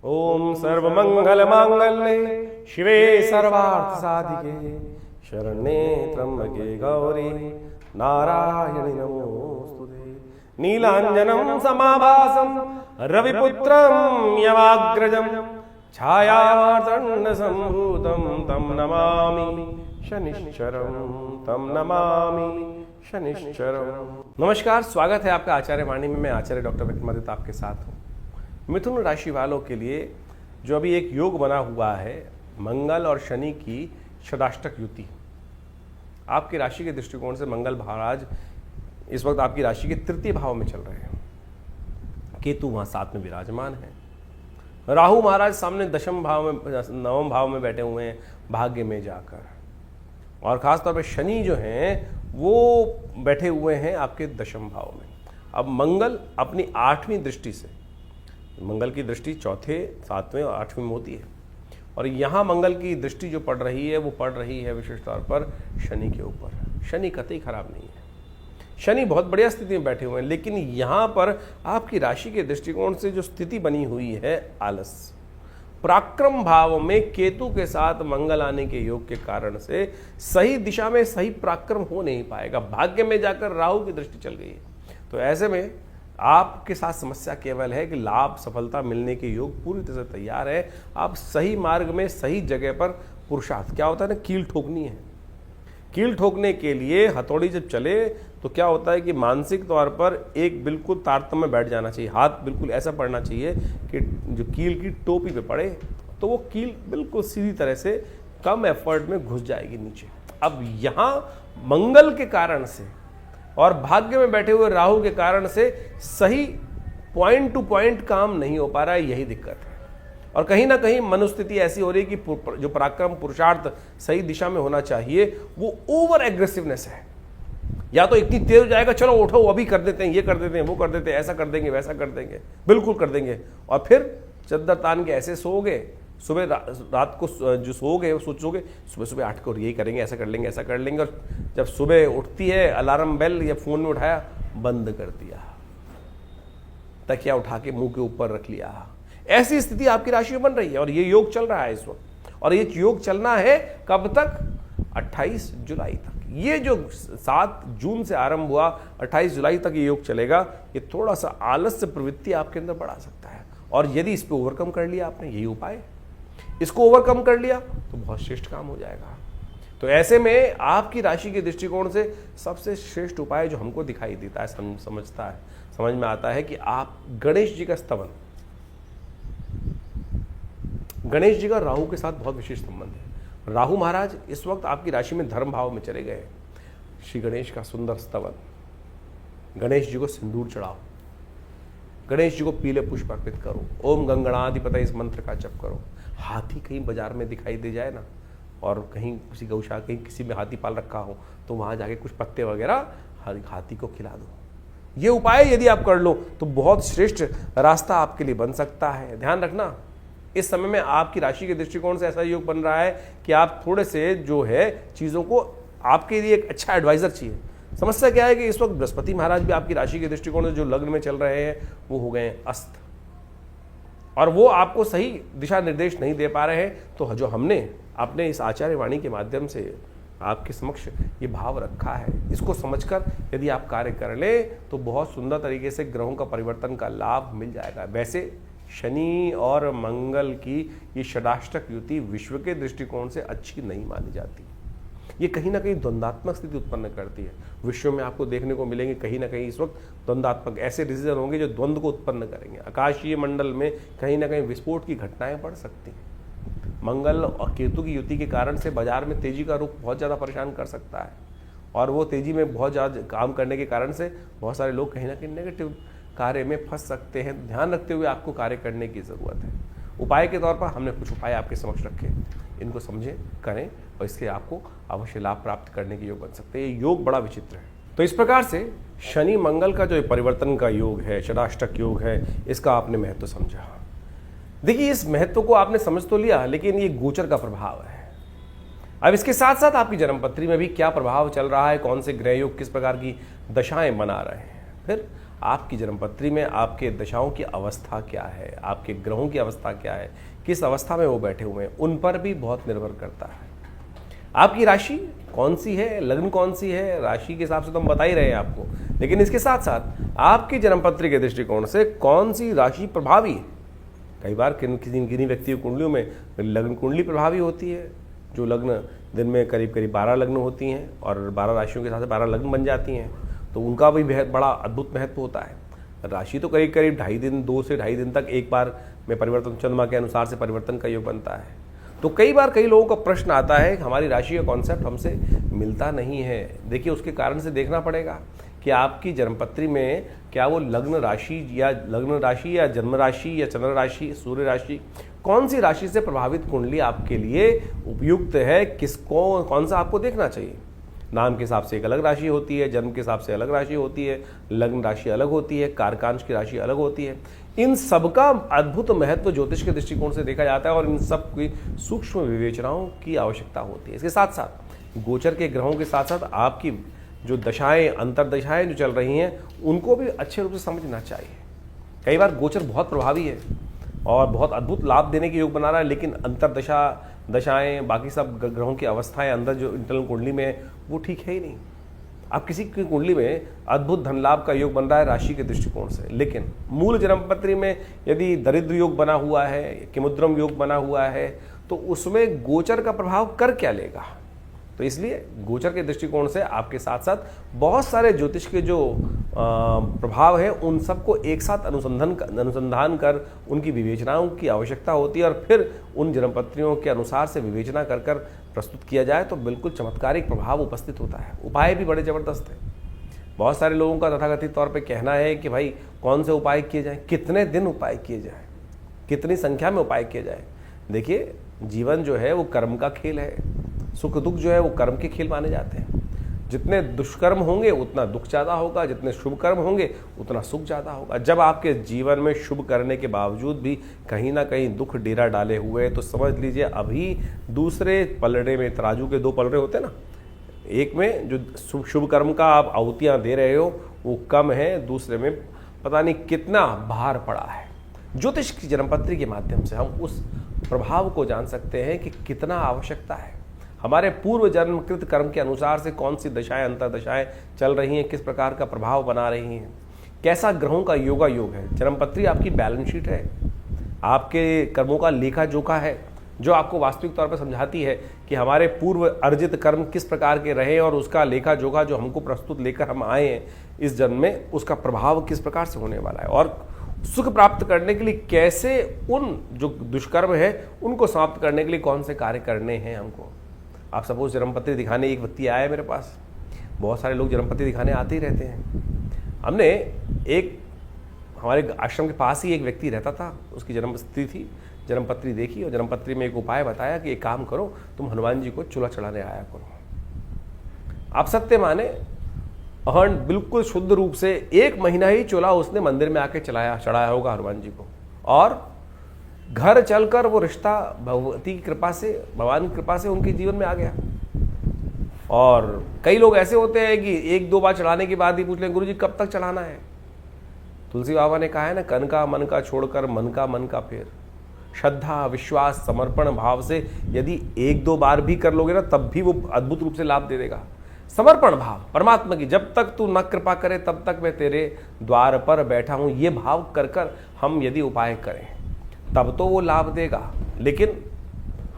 ओम सर्वमंगलमांगल्ये शिवे सर्वार्थसाधिके शरण्ये त्र्यंबके गौरी नारायणि नमोस्तुते। नीलांजनं समाभासं रविपुत्रं यमाग्रजं छायादण्डसम्भूतं तं नमामि शनिश्चरं तं नमामि शनिश्चरम। नमस्कार, स्वागत है आपका आचार्य वाणी में। मैं आचार्य डॉक्टर विक्रमादित्य आपके साथ हूँ। मिथुन राशि वालों के लिए जो अभी एक योग बना हुआ है, मंगल और शनि की षडाष्टक युति, आपकी राशि के दृष्टिकोण से मंगल महाराज इस वक्त आपकी राशि के तृतीय भाव में चल रहे हैं, केतु वहाँ साथ में विराजमान है, राहु महाराज सामने दशम भाव में, नवम भाव में बैठे हुए हैं भाग्य में जाकर, और खासतौर पर शनि जो हैं वो बैठे हुए हैं आपके दशम भाव में। अब मंगल अपनी 8वीं दृष्टि से, मंगल की दृष्टि चौथे, 7वें और 8वें में होती है, और यहाँ मंगल की दृष्टि जो पड़ रही है वो पड़ रही है विशेष तौर पर शनि के ऊपर। शनि कतई खराब नहीं है, शनि बहुत बढ़िया स्थिति में बैठे हुए हैं, लेकिन यहाँ पर आपकी राशि के दृष्टिकोण से जो स्थिति बनी हुई है आलस, पराक्रम भाव में केतु के साथ मंगल आने के योग के कारण से सही दिशा में सही पराक्रम हो नहीं पाएगा। भाग्य में जाकर राहु की दृष्टि चल गई है, तो ऐसे में आपके साथ समस्या केवल है कि लाभ सफलता मिलने के योग पूरी तरह से तैयार है। आप सही मार्ग में सही जगह पर पुरुषार्थ, क्या होता है ना, कील ठोकनी है। कील ठोकने के लिए हथौड़ी जब चले तो क्या होता है कि मानसिक तौर पर एक बिल्कुल तारतम्य में बैठ जाना चाहिए, हाथ बिल्कुल ऐसा पड़ना चाहिए कि जो कील की टोपी पे पड़े तो वो कील बिल्कुल सीधी तरह से कम एफर्ट में घुस जाएगी नीचे। अब यहाँ मंगल के कारण से और भाग्य में बैठे हुए राहु के कारण से सही पॉइंट टू पॉइंट काम नहीं हो पा रहा है, यही दिक्कत है। और कहीं ना कहीं मनोस्थिति ऐसी हो रही है कि जो पराक्रम पुरुषार्थ सही दिशा में होना चाहिए वो ओवर एग्रेसिवनेस है। या तो इतनी तेज हो जाएगा, चलो उठो अभी कर देते हैं, ये कर देते हैं, वो कर देते हैं, ऐसा कर देंगे, वैसा कर देंगे, बिल्कुल कर देंगे, और फिर चद्दर तान के ऐसे सोओगे, सुबह रात को जो सोओगे वो सोचोगे सुबह सुबह 8 को यही करेंगे, ऐसा कर लेंगे, ऐसा कर लेंगे, और जब सुबह उठती है अलार्म बेल या फोन में उठाया, बंद कर दिया, तकिया उठा के मुंह के ऊपर रख लिया। ऐसी स्थिति आपकी राशि में बन रही है और ये योग चल रहा है इस वक्त, और ये योग चलना है कब तक? 28 जुलाई तक। ये जो 7 जून से आरंभ हुआ, 28 जुलाई तक ये योग चलेगा। ये थोड़ा सा आलस्य प्रवृत्ति आपके अंदर बढ़ा सकता है, और यदि इस पर ओवरकम कर लिया आपने, यही उपाय, इसको ओवरकम कर लिया तो बहुत श्रेष्ठ काम हो जाएगा। तो ऐसे में आपकी राशि के दृष्टिकोण से सबसे श्रेष्ठ उपाय जो हमको दिखाई देता है, समझ में आता है कि आप गणेश जी का स्तवन, गणेश जी का राहु के साथ बहुत विशेष संबंध है। राहु महाराज इस वक्त आपकी राशि में धर्म भाव में चले गए। श्री गणेश का सुंदर स्तवन, गणेश जी को सिंदूर चढ़ाओ, गणेश जी को पीले पुष्प अर्पित करो, ओम गंगणाधिपतये इस मंत्र का जप करो। हाथी कहीं बाजार में दिखाई दे जाए ना, और कहीं किसी गौशाला, कहीं किसी में हाथी पाल रखा हो, तो वहां जाके कुछ पत्ते वगैरह हाथी को खिला दो। ये उपाय यदि आप कर लो तो बहुत श्रेष्ठ रास्ता आपके लिए बन सकता है। ध्यान रखना, इस समय में आपकी राशि के दृष्टिकोण से ऐसा योग बन रहा है कि आप थोड़े से जो है चीजों को, आपके लिए एक अच्छा एडवाइजर चाहिए। समस्या क्या है कि इस वक्त बृहस्पति महाराज भी आपकी राशि के दृष्टिकोण से जो लग्न में चल रहे हैं वो हो गए हैं अस्त, और वो आपको सही दिशा निर्देश नहीं दे पा रहे हैं। तो जो हमने अपने इस आचार्य वाणी के माध्यम से आपके समक्ष ये भाव रखा है, इसको समझकर यदि आप कार्य कर ले तो बहुत सुंदर तरीके से ग्रहों का परिवर्तन का लाभ मिल जाएगा। वैसे शनि और मंगल की ये षडाष्टक युति विश्व के दृष्टिकोण से अच्छी नहीं मानी जाती। ये कहीं ना कहीं द्वंद्वात्मक स्थिति उत्पन्न करती है। विश्व में आपको देखने को मिलेंगे कहीं ना कहीं इस वक्त द्वंद्वात्मक ऐसे डिसीजन होंगे जो द्वंद्व को उत्पन्न करेंगे। आकाशीय मंडल में कहीं ना कहीं विस्फोट की घटनाएं बढ़ सकती हैं। मंगल और केतु की युति के कारण से बाजार में तेजी का रुख बहुत ज़्यादा परेशान कर सकता है, और वो तेजी में बहुत ज़्यादा काम करने के कारण से बहुत सारे लोग कहीं ना कहीं नेगेटिव कार्य में फंस सकते हैं। ध्यान रखते हुए आपको कार्य करने की ज़रूरत है। उपाय के तौर पर हमने कुछ उपाय आपके समक्ष रखे, इनको समझें, करें, और इससे आपको अवश्य लाभ प्राप्त करने के योग बन सकते हैं। ये योग बड़ा विचित्र है। तो इस प्रकार से शनि मंगल का जो परिवर्तन का योग है, षडाष्टक योग है, इसका आपने महत्व समझा। देखिए, इस महत्व को आपने समझ तो लिया, लेकिन ये गोचर का प्रभाव है। अब इसके साथ साथ आपकी जन्मपत्री में भी क्या प्रभाव चल रहा है, कौन से ग्रह योग किस प्रकार की दशाएं बना रहे हैं, फिर आपकी जन्मपत्री में आपके दशाओं की अवस्था क्या है, आपके ग्रहों की अवस्था क्या है, किस अवस्था में वो बैठे हुए हैं, उन पर भी बहुत निर्भर करता है। आपकी राशि कौन सी है, लग्न कौन सी है, राशि के हिसाब से तो हम बता ही रहे हैं आपको, लेकिन इसके साथ साथ आपकी जन्मपत्री के दृष्टिकोण से कौन सी राशि प्रभावी है। कई बार किन्हीं व्यक्तियों की कुंडलियों में लग्न कुंडली प्रभावी होती है, जो लग्न दिन में करीब करीब 12 लग्न होती हैं और 12 राशियों के साथ 12 लग्न बन जाती हैं, तो उनका भी बड़ा अद्भुत महत्व होता है। राशि तो करीब करीब 2.5 दिन 2 से 2.5 दिन तक एक बार में परिवर्तन, चंद्रमा के अनुसार से परिवर्तन का योग बनता है। तो कई बार कई लोगों का प्रश्न आता है कि हमारी राशि का कॉन्सेप्ट हमसे मिलता नहीं है। देखिए, उसके कारण से देखना पड़ेगा कि आपकी जन्मपत्री में क्या वो लग्न राशि या जन्म राशि या चंद्र राशि, सूर्य राशि, कौन सी राशि से प्रभावित कुंडली आपके लिए उपयुक्त है, किसको कौन सा आपको देखना चाहिए। नाम के हिसाब से एक अलग राशि होती है, जन्म के हिसाब से अलग राशि होती है, लग्न राशि अलग होती है, कारकांश की राशि अलग होती है। इन सबका अद्भुत महत्व ज्योतिष के दृष्टिकोण से देखा जाता है और इन सब की सूक्ष्म विवेचनाओं की आवश्यकता होती है। इसके साथ साथ गोचर के ग्रहों के साथ साथ आपकी जो दशाएं, अंतरदशाएं जो चल रही हैं, उनको भी अच्छे रूप से समझना चाहिए। कई बार गोचर बहुत प्रभावी है और बहुत अद्भुत लाभ देने के योग बना रहा है, लेकिन अंतरदशा, दशाएं, बाकी सब ग्रहों की अवस्थाएं अंदर जो इंटरनल कुंडली में है वो ठीक है ही नहीं। अब किसी की कुंडली में अद्भुत धन लाभ का योग बन रहा है राशि के दृष्टिकोण से, लेकिन मूल जन्मपत्री में यदि दरिद्र योग बना हुआ है, किमुद्रम योग बना हुआ है, तो उसमें गोचर का प्रभाव कर क्या लेगा। तो इसलिए गोचर के दृष्टिकोण से आपके साथ साथ बहुत सारे ज्योतिष के जो प्रभाव है, उन सबको एक साथ अनुसंधान कर उनकी विवेचनाओं की आवश्यकता होती है और फिर उन जन्मपत्रियों के अनुसार से विवेचना कर कर प्रस्तुत किया जाए तो बिल्कुल चमत्कारिक प्रभाव उपस्थित होता है। उपाय भी बड़े ज़बरदस्त हैं। बहुत सारे लोगों का तथाकथित तौर पे कहना है कि भाई कौन से उपाय किए जाएं, कितने दिन उपाय किए जाएं, कितनी संख्या में उपाय किए जाएं। देखिए, जीवन जो है वो कर्म का खेल है, सुख दुख जो है वो कर्म के खेल माने जाते हैं। जितने दुष्कर्म होंगे उतना दुख ज़्यादा होगा, जितने शुभ कर्म होंगे उतना सुख ज़्यादा होगा। जब आपके जीवन में शुभ करने के बावजूद भी कहीं ना कहीं दुख डेरा डाले हुए हैं, तो समझ लीजिए अभी दूसरे पलड़े में, तराजू के 2 पलड़े होते हैं ना, एक में जो शुभ कर्म का आप आहुतियाँ दे रहे हो वो कम है, दूसरे में पता नहीं कितना भार पड़ा है। ज्योतिष की जन्मपत्री के माध्यम से हम उस प्रभाव को जान सकते हैं कि कितना आवश्यकता है। हमारे पूर्व जन्मकृत कर्म के अनुसार से कौन सी दशाएं, अंतरदशाएं चल रही हैं, किस प्रकार का प्रभाव बना रही हैं, कैसा ग्रहों का योगा योग है। जन्मपत्री आपकी बैलेंस शीट है, आपके कर्मों का लेखा जोखा है, जो आपको वास्तविक तौर पर समझाती है कि हमारे पूर्व अर्जित कर्म किस प्रकार के रहे और उसका लेखा जोखा जो हमको प्रस्तुत लेकर हम आए हैं इस जन्म में, उसका प्रभाव किस प्रकार से होने वाला है और सुख प्राप्त करने के लिए कैसे उन जो दुष्कर्म है उनको समाप्त करने के लिए कौन से कार्य करने हैं हमको। आप सपोज जन्मपत्री दिखाने एक व्यक्ति आया है मेरे पास, बहुत सारे लोग जन्मपत्री दिखाने आते ही रहते हैं। हमने एक हमारे आश्रम के पास ही एक व्यक्ति रहता था, उसकी जन्मपत्री थी, जन्मपत्री देखी और जन्मपत्री में एक उपाय बताया कि एक काम करो, तुम हनुमान जी को चूल्हा चढ़ाने आया करो। आप सत्य माने, बिल्कुल शुद्ध रूप से 1 महीना ही चूल्हा उसने मंदिर में आके चढ़ाया होगा हनुमान जी को, और घर चलकर वो रिश्ता भगवती की कृपा से, भगवान की कृपा से उनके जीवन में आ गया। और कई लोग ऐसे होते हैं कि 1-2 बार चढ़ाने के बाद ही पूछ लें, गुरुजी कब तक चढ़ाना है। तुलसी बाबा ने कहा है ना, कन का मन का छोड़कर मन का फेर। श्रद्धा, विश्वास, समर्पण भाव से यदि 1-2 बार भी कर लोगे ना, तब भी वो अद्भुत रूप से लाभ दे देगा। समर्पण भाव परमात्मा की, जब तक तू न कृपा करे तब तक मैं तेरे द्वार पर बैठा हूं, ये भाव कर कर हम यदि उपाय करें तब तो वो लाभ देगा। लेकिन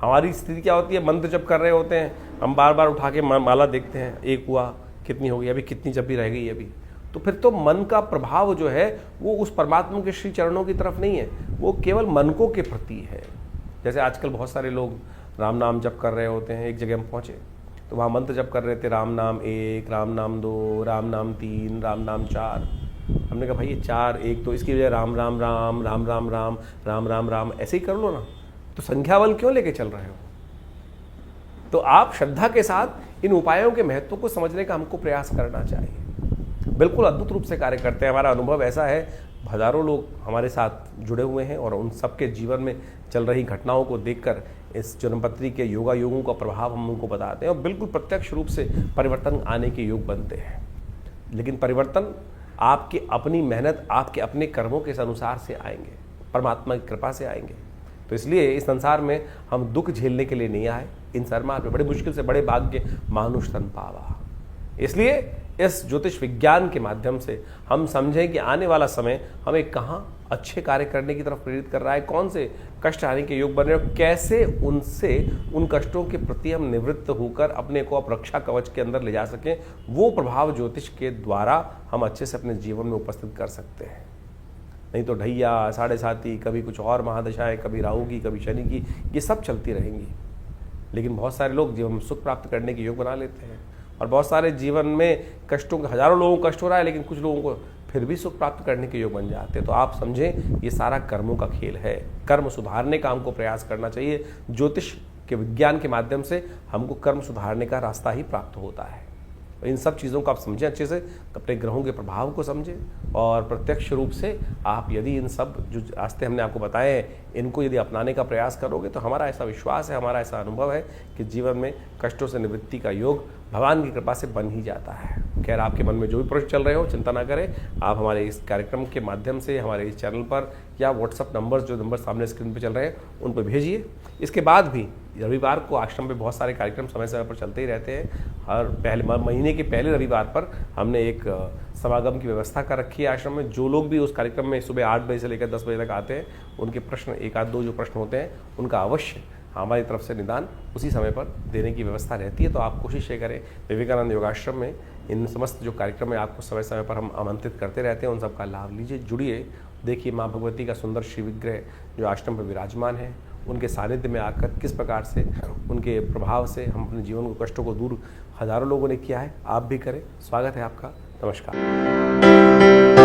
हमारी स्थिति क्या होती है, मंत्र जप कर रहे होते हैं, हम बार बार उठा के माला देखते हैं, एक हुआ, कितनी हो गई, अभी कितनी जप भी रह गई अभी, तो फिर तो मन का प्रभाव जो है वो उस परमात्मा के श्री चरणों की तरफ नहीं है, वो केवल मनकों के प्रति है। जैसे आजकल बहुत सारे लोग राम नाम जप कर रहे होते हैं, एक जगह हम पहुँचे तो वहाँ मंत्र जप कर रहे थे, राम नाम 1, राम नाम 2, राम नाम 3, राम नाम 4। हमने कहा भाई ये 4 1 तो इसकी वजह राम राम राम, राम राम राम, राम राम राम ऐसे ही कर लो ना, तो संख्या बल क्यों लेके चल रहे हो। तो आप श्रद्धा के साथ इन उपायों के महत्व को समझने का हमको प्रयास करना चाहिए। बिल्कुल अद्भुत रूप से कार्य करते हैं। हमारा अनुभव ऐसा है, हजारों लोग हमारे साथ जुड़े हुए हैं और उन सबके जीवन में चल रही घटनाओं को देखकर इस जन्मपत्री के योगा योगों का प्रभाव हम उनको बताते हैं और बिल्कुल प्रत्यक्ष रूप से परिवर्तन आने के योग बनते हैं। लेकिन परिवर्तन आपकी अपनी मेहनत, आपके अपने कर्मों के अनुसार से आएंगे, परमात्मा की कृपा से आएंगे। तो इसलिए इस संसार में हम दुख झेलने के लिए नहीं आए। इन सरमार में बड़े मुश्किल से बड़े भाग्य मानुष तन पावा। इसलिए इस ज्योतिष विज्ञान के माध्यम से हम समझें कि आने वाला समय हमें कहाँ अच्छे कार्य करने की तरफ प्रेरित कर रहा है, कौन से कष्ट आने के योग बन रहे हैं, कैसे उनसे उन कष्टों के प्रति हम निवृत्त होकर अपने को रक्षा कवच के अंदर ले जा सकें। वो प्रभाव ज्योतिष के द्वारा हम अच्छे से अपने जीवन में उपस्थित कर सकते हैं। नहीं तो ढैया, साढ़े साती, कभी कुछ और महादशाएं, कभी राहु की, कभी शनि की, ये सब चलती रहेंगी। लेकिन बहुत सारे लोग जीवन में सुख प्राप्त करने के योग बना लेते हैं, और बहुत सारे जीवन में कष्टों, हजारों लोगों को कष्ट हो रहा है, लेकिन कुछ लोगों को फिर भी सुख प्राप्त करने के योग बन जाते हैं। तो आप समझें, ये सारा कर्मों का खेल है। कर्म सुधारने का हमको प्रयास करना चाहिए। ज्योतिष के विज्ञान के माध्यम से हमको कर्म सुधारने का रास्ता ही प्राप्त होता है। इन सब चीज़ों को आप समझें अच्छे से, अपने ग्रहों के प्रभाव को समझें, और प्रत्यक्ष रूप से आप यदि इन सब जो रास्ते हमने आपको बताए हैं, इनको यदि अपनाने का प्रयास करोगे तो हमारा ऐसा विश्वास है, हमारा ऐसा अनुभव है कि जीवन में कष्टों से निवृत्ति का योग भगवान की कृपा से बन ही जाता है। खैर, आपके मन में जो भी प्रश्न चल रहे हो, चिंता ना करें। आप हमारे इस कार्यक्रम के माध्यम से हमारे इस चैनल पर या व्हाट्सअप नंबर, जो नंबर सामने स्क्रीन पर चल रहे हैं, उन पर भेजिए। इसके बाद भी रविवार को आश्रम में बहुत सारे कार्यक्रम समय समय पर चलते ही रहते हैं। हर महीने के पहले रविवार पर हमने एक समागम की व्यवस्था कर रखी है आश्रम में। जो लोग भी उस कार्यक्रम में सुबह 8 बजे से लेकर 10 बजे तक आते हैं, उनके प्रश्न, एक आध दो जो प्रश्न होते हैं, उनका अवश्य हमारी तरफ से निदान उसी समय पर देने की व्यवस्था रहती है। तो आप कोशिश ये करें, विवेकानंद योगाश्रम में इन समस्त जो कार्यक्रम है आपको समय समय पर हम आमंत्रित करते रहते हैं, उन सब का लाभ लीजिए, जुड़िए। देखिए माँ भगवती का सुंदर श्री विग्रह जो आश्रम पर विराजमान है, उनके सानिध्य में आकर किस प्रकार से उनके प्रभाव से हम अपने जीवन के कष्टों को दूर हजारों लोगों ने किया है। आप भी करें। स्वागत है आपका। नमस्कार।